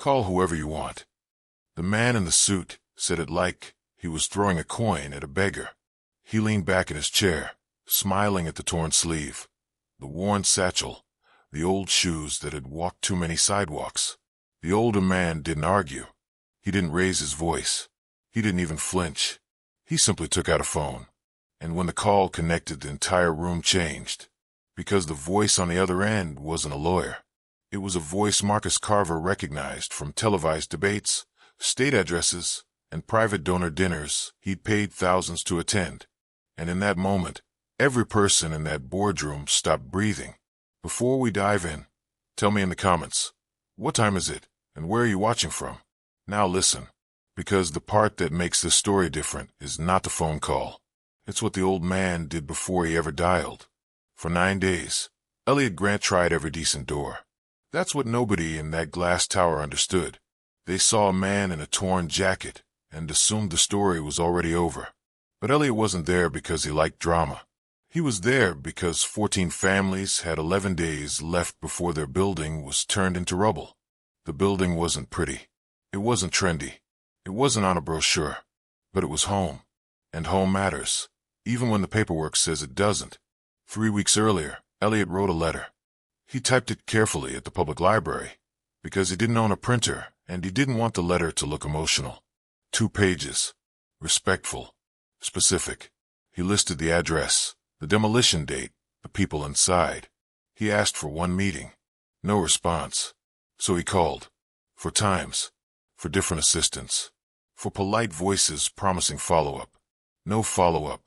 Call whoever you want." The man in the suit said it like he was throwing a coin at a beggar. He leaned back in his chair, smiling at the torn sleeve, the worn satchel, the old shoes that had walked too many sidewalks. The older man didn't argue. He didn't raise his voice. He didn't even flinch. He simply took out a phone. And when the call connected, the entire room changed. Because the voice on the other end wasn't a lawyer. It was a voice Marcus Carver recognized from televised debates, state addresses, and private donor dinners he'd paid thousands to attend. And in that moment, every person in that boardroom stopped breathing. "Before we dive in, tell me in the comments, what time is it, and where are you watching from? Now listen, because the part that makes this story different is not the phone call. It's what the old man did before he ever dialed. For 9 days, Elliot Grant tried every decent door. That's what nobody in that glass tower understood. They saw a man in a torn jacket and assumed the story was already over. But Elliot wasn't there because he liked drama. He was there because 14 families had 11 days left before their building was turned into rubble. The building wasn't pretty. It wasn't trendy. It wasn't on a brochure. But it was home. And home matters, even when the paperwork says it doesn't. 3 weeks earlier, Elliot wrote a letter. He typed it carefully at the public library because he didn't own a printer and he didn't want the letter to look emotional. 2 pages. Respectful. Specific. He listed the address, the demolition date, the people inside. He asked for 1 meeting. No response. So he called. For times. For different assistants. For polite voices promising follow-up. No follow-up.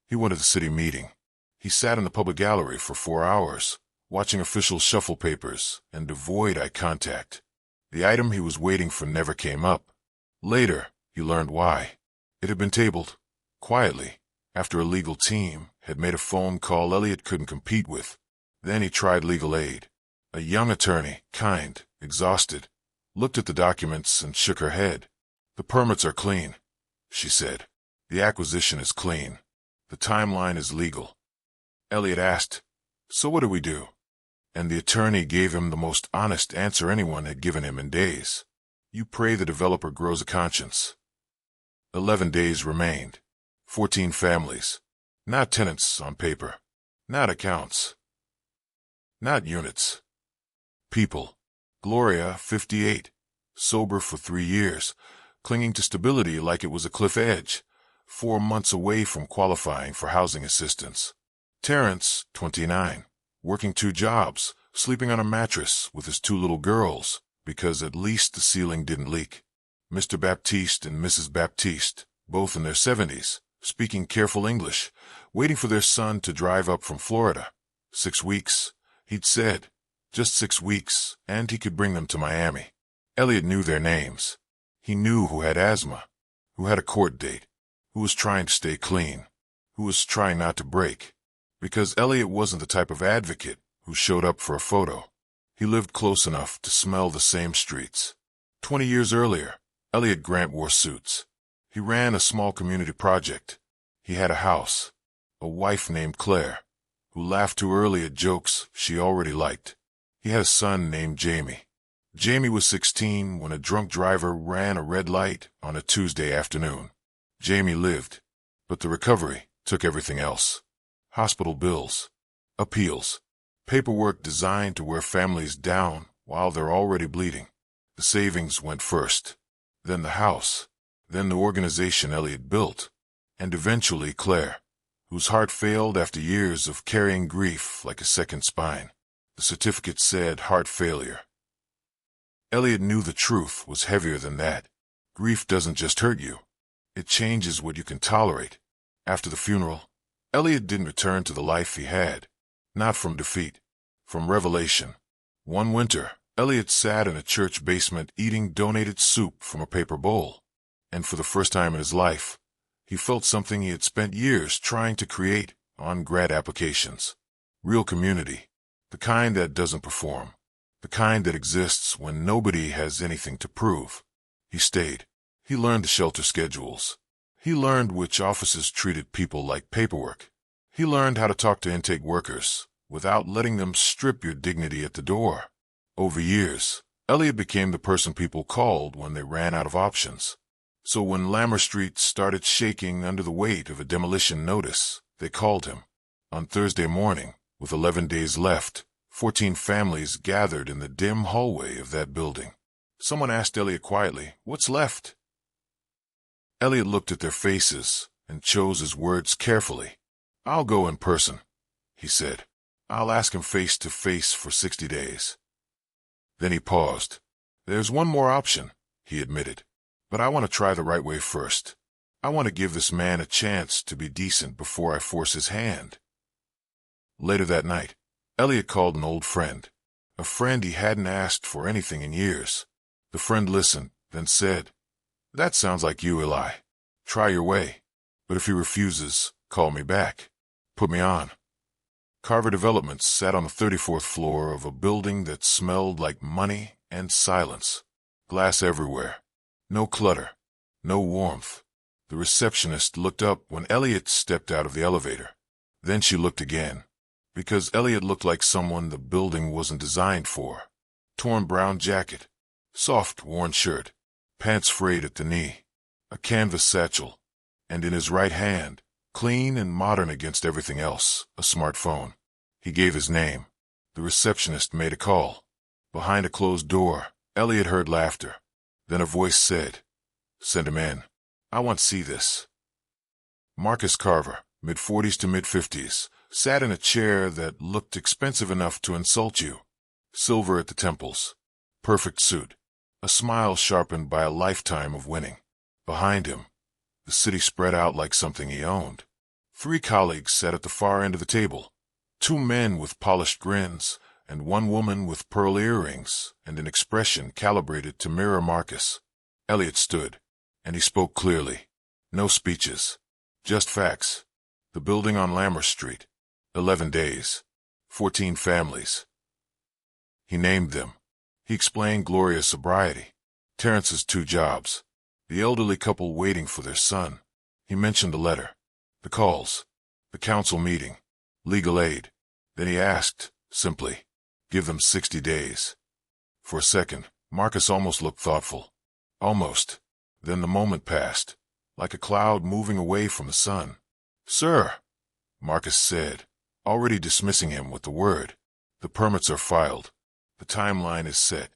He wanted a city meeting. He sat in the public gallery for 4 hours, watching officials shuffle papers and avoid eye contact. The item he was waiting for never came up. Later, he learned why. It had been tabled. Quietly, after a legal team had made a phone call Elliot couldn't compete with. Then he tried legal aid. A young attorney, kind, exhausted, looked at the documents and shook her head. "The permits are clean," she said. "The acquisition is clean. The timeline is legal." Elliot asked, "So what do we do?" And the attorney gave him the most honest answer anyone had given him in days. "You pray the developer grows a conscience." 11 days remained. 14 families. Not tenants on paper. Not accounts. Not units. People. Gloria, 58. Sober for 3 years. Clinging to stability like it was a cliff edge. 4 months away from qualifying for housing assistance. Terrence, 29. Working 2 jobs. Sleeping on a mattress with his 2 little girls because at least the ceiling didn't leak. Mr. Baptiste and Mrs. Baptiste, both in their 70s. Speaking careful English, waiting for their son to drive up from Florida. 6 weeks, he'd said. Just 6 weeks, and he could bring them to Miami. Elliot knew their names. He knew who had asthma, who had a court date, who was trying to stay clean, who was trying not to break. Because Elliot wasn't the type of advocate who showed up for a photo. He lived close enough to smell the same streets. 20 years earlier, Elliot Grant wore suits. He ran a small community project. He had a house, a wife named Claire, who laughed too early at jokes she already liked. He had a son named Jamie. Jamie was 16 when a drunk driver ran a red light on a Tuesday afternoon. Jamie lived, but the recovery took everything else. Hospital bills, appeals, paperwork designed to wear families down while they're already bleeding. The savings went first, then the house, then the organization Elliot built, and eventually Claire, whose heart failed after years of carrying grief like a second spine. The certificate said heart failure. Elliot knew the truth was heavier than that. Grief doesn't just hurt you. It changes what you can tolerate. After the funeral, Elliot didn't return to the life he had. Not from defeat, from revelation. One winter, Elliot sat in a church basement eating donated soup from a paper bowl. And for the first time in his life, he felt something he had spent years trying to create on grad applications. Real community. The kind that doesn't perform. The kind that exists when nobody has anything to prove. He stayed. He learned the shelter schedules. He learned which offices treated people like paperwork. He learned how to talk to intake workers without letting them strip your dignity at the door. Over years, Elliot became the person people called when they ran out of options. So when Lammer Street started shaking under the weight of a demolition notice, they called him. On Thursday morning, with 11 days left, 14 families gathered in the dim hallway of that building. Someone asked Elliot quietly, "What's left?" Elliot looked at their faces and chose his words carefully. "I'll go in person," he said. "I'll ask him face to face for 60 days. Then he paused. "There's one more option," he admitted. "But I want to try the right way first. I want to give this man a chance to be decent before I force his hand." Later that night, Elliot called an old friend, a friend he hadn't asked for anything in years. The friend listened, then said, "That sounds like you, Eli. Try your way. But if he refuses, call me back. Put me on." Carver Developments sat on the 34th floor of a building that smelled like money and silence. Glass everywhere. No clutter. No warmth. The receptionist looked up when Elliot stepped out of the elevator. Then she looked again, because Elliot looked like someone the building wasn't designed for. Torn brown jacket, soft worn shirt, pants frayed at the knee, a canvas satchel, and in his right hand, clean and modern against everything else, a smartphone. He gave his name. The receptionist made a call. Behind a closed door, Elliot heard laughter. Then a voice said, "Send him in. I want to see this." Marcus Carver, mid-40s to mid-50s, sat in a chair that looked expensive enough to insult you. Silver at the temples. Perfect suit. A smile sharpened by a lifetime of winning. Behind him, the city spread out like something he owned. 3 colleagues sat at the far end of the table. 2 men with polished grins, and 1 woman with pearl earrings and an expression calibrated to mirror Marcus. Elliot stood, and he spoke clearly. No speeches. Just facts. The building on Lammer Street. 11 days. 14 families. He named them. He explained Gloria's sobriety. Terrence's 2 jobs. The elderly couple waiting for their son. He mentioned the letter. The calls. The council meeting. Legal aid. Then he asked, simply, "Give them 60 days. For a second, Marcus almost looked thoughtful. Almost. Then the moment passed, like a cloud moving away from the sun. "Sir," Marcus said, already dismissing him with the word, "the permits are filed. The timeline is set."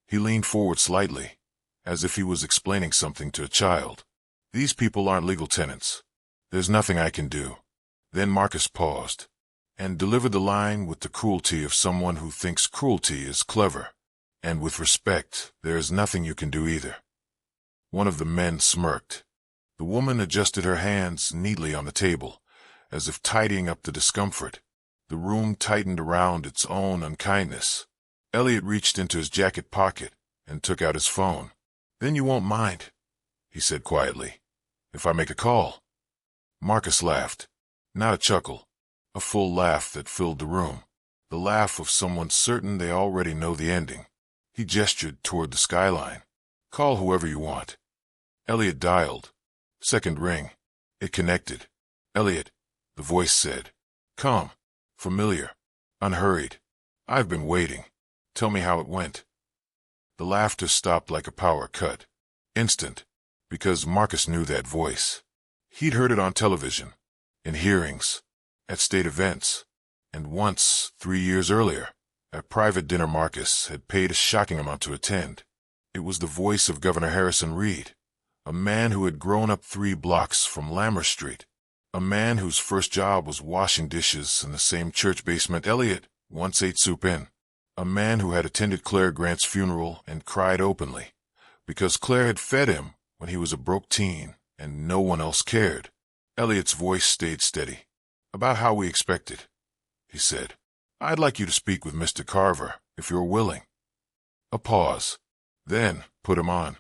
He leaned forward slightly, as if he was explaining something to a child. "These people aren't legal tenants. There's nothing I can do." Then Marcus paused, and delivered the line with the cruelty of someone who thinks cruelty is clever. "And with respect, there is nothing you can do either." One of the men smirked. The woman adjusted her hands neatly on the table, as if tidying up the discomfort. The room tightened around its own unkindness. Elliot reached into his jacket pocket and took out his phone. "Then you won't mind," he said quietly, "if I make a call?" Marcus laughed. Not a chuckle. A full laugh that filled the room. The laugh of someone certain they already know the ending. He gestured toward the skyline. "Call whoever you want." Elliot dialed. Second ring. It connected. "Elliot," the voice said. "Come." Familiar. Unhurried. "I've been waiting. Tell me how it went." The laughter stopped like a power cut. Instant. Because Marcus knew that voice. He'd heard it on television, in hearings, at state events, and once, 3 years earlier, at private dinner Marcus had paid a shocking amount to attend. It was the voice of Governor Harrison Reed, a man who had grown up 3 blocks from Lammer Street, a man whose first job was washing dishes in the same church basement Elliot once ate soup in, a man who had attended Claire Grant's funeral and cried openly, because Claire had fed him when he was a broke teen and no one else cared. Elliot's voice stayed steady. "About how we expected," he said. "I'd like you to speak with Mr. Carver, if you're willing." A pause. Then, "Put him on."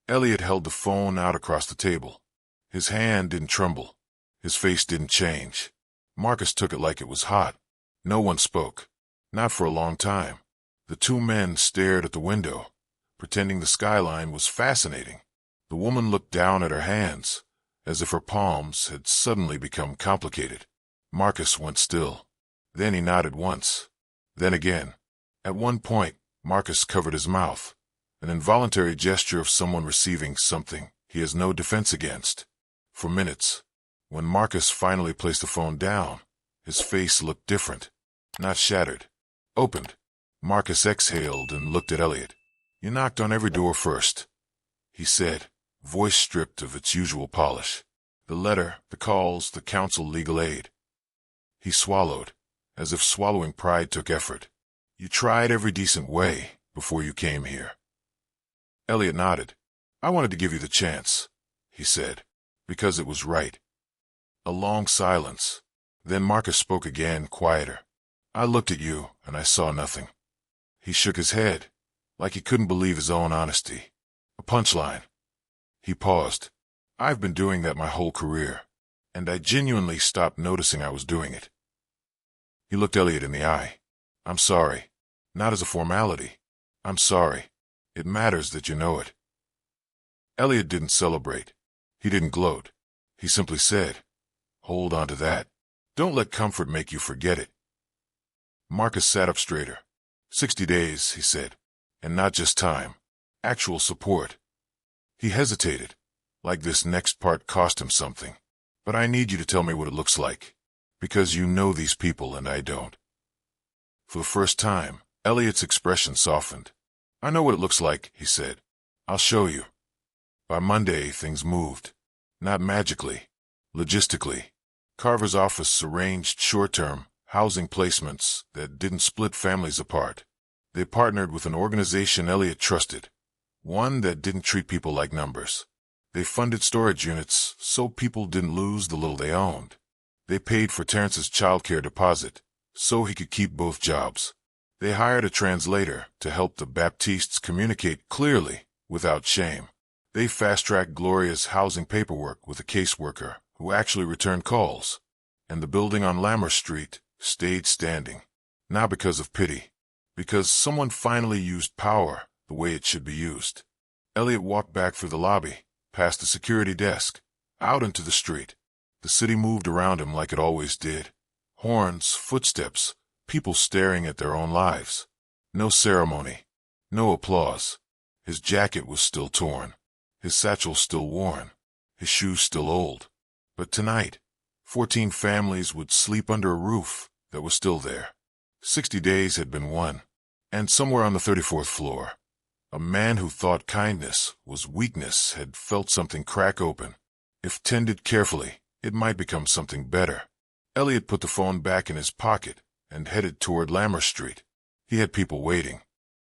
Elliot held the phone out across the table. His hand didn't tremble. His face didn't change. Marcus took it like it was hot. No one spoke. Not for a long time. The 2 men stared at the window, pretending the skyline was fascinating. The woman looked down at her hands, as if her palms had suddenly become complicated. Marcus went still. Then he nodded once. Then again. At one point, Marcus covered his mouth, an involuntary gesture of someone receiving something he has no defense against. For minutes, when Marcus finally placed the phone down, his face looked different, not shattered, opened. Marcus exhaled and looked at Elliot. "You knocked on every door first," he said, voice stripped of its usual polish. "The letter, the calls, the counsel, legal aid." He swallowed, as if swallowing pride took effort. "You tried every decent way before you came here." Elliot nodded. "I wanted to give you the chance," he said, "because it was right." A long silence. Then Marcus spoke again, quieter. "I looked at you, and I saw nothing." He shook his head, like he couldn't believe his own honesty. "A punchline." He paused. "I've been doing that my whole career, and I genuinely stopped noticing I was doing it." He looked Elliot in the eye. "I'm sorry. Not as a formality. I'm sorry. It matters that you know it." Elliot didn't celebrate. He didn't gloat. He simply said, "Hold on to that. Don't let comfort make you forget it." Marcus sat up straighter. 60 days, he said. And not just time. Actual support. He hesitated, like this next part cost him something. "But I need you to tell me what it looks like. Because you know these people and I don't." For the first time, Elliot's expression softened. "I know what it looks like," he said. "I'll show you." By Monday, things moved. Not magically. Logistically. Carver's office arranged short-term housing placements that didn't split families apart. They partnered with an organization Elliot trusted, one that didn't treat people like numbers. They funded storage units so people didn't lose the little they owned. They paid for Terrence's childcare deposit so he could keep both jobs. They hired a translator to help the Baptistes communicate clearly, without shame. They fast-tracked Gloria's housing paperwork with a caseworker who actually returned calls. And the building on Lammer Street stayed standing. Not because of pity. Because someone finally used power the way it should be used. Elliot walked back through the lobby, past the security desk, out into the street. The city moved around him like it always did. Horns, footsteps, people staring at their own lives. No ceremony. No applause. His jacket was still torn. His satchel still worn. His shoes still old. But tonight, 14 families would sleep under a roof that was still there. 60 days had been won. And somewhere on the 34th floor, a man who thought kindness was weakness had felt something crack open. If tended carefully, it might become something better. Elliot put the phone back in his pocket and headed toward Lammer Street. He had people waiting.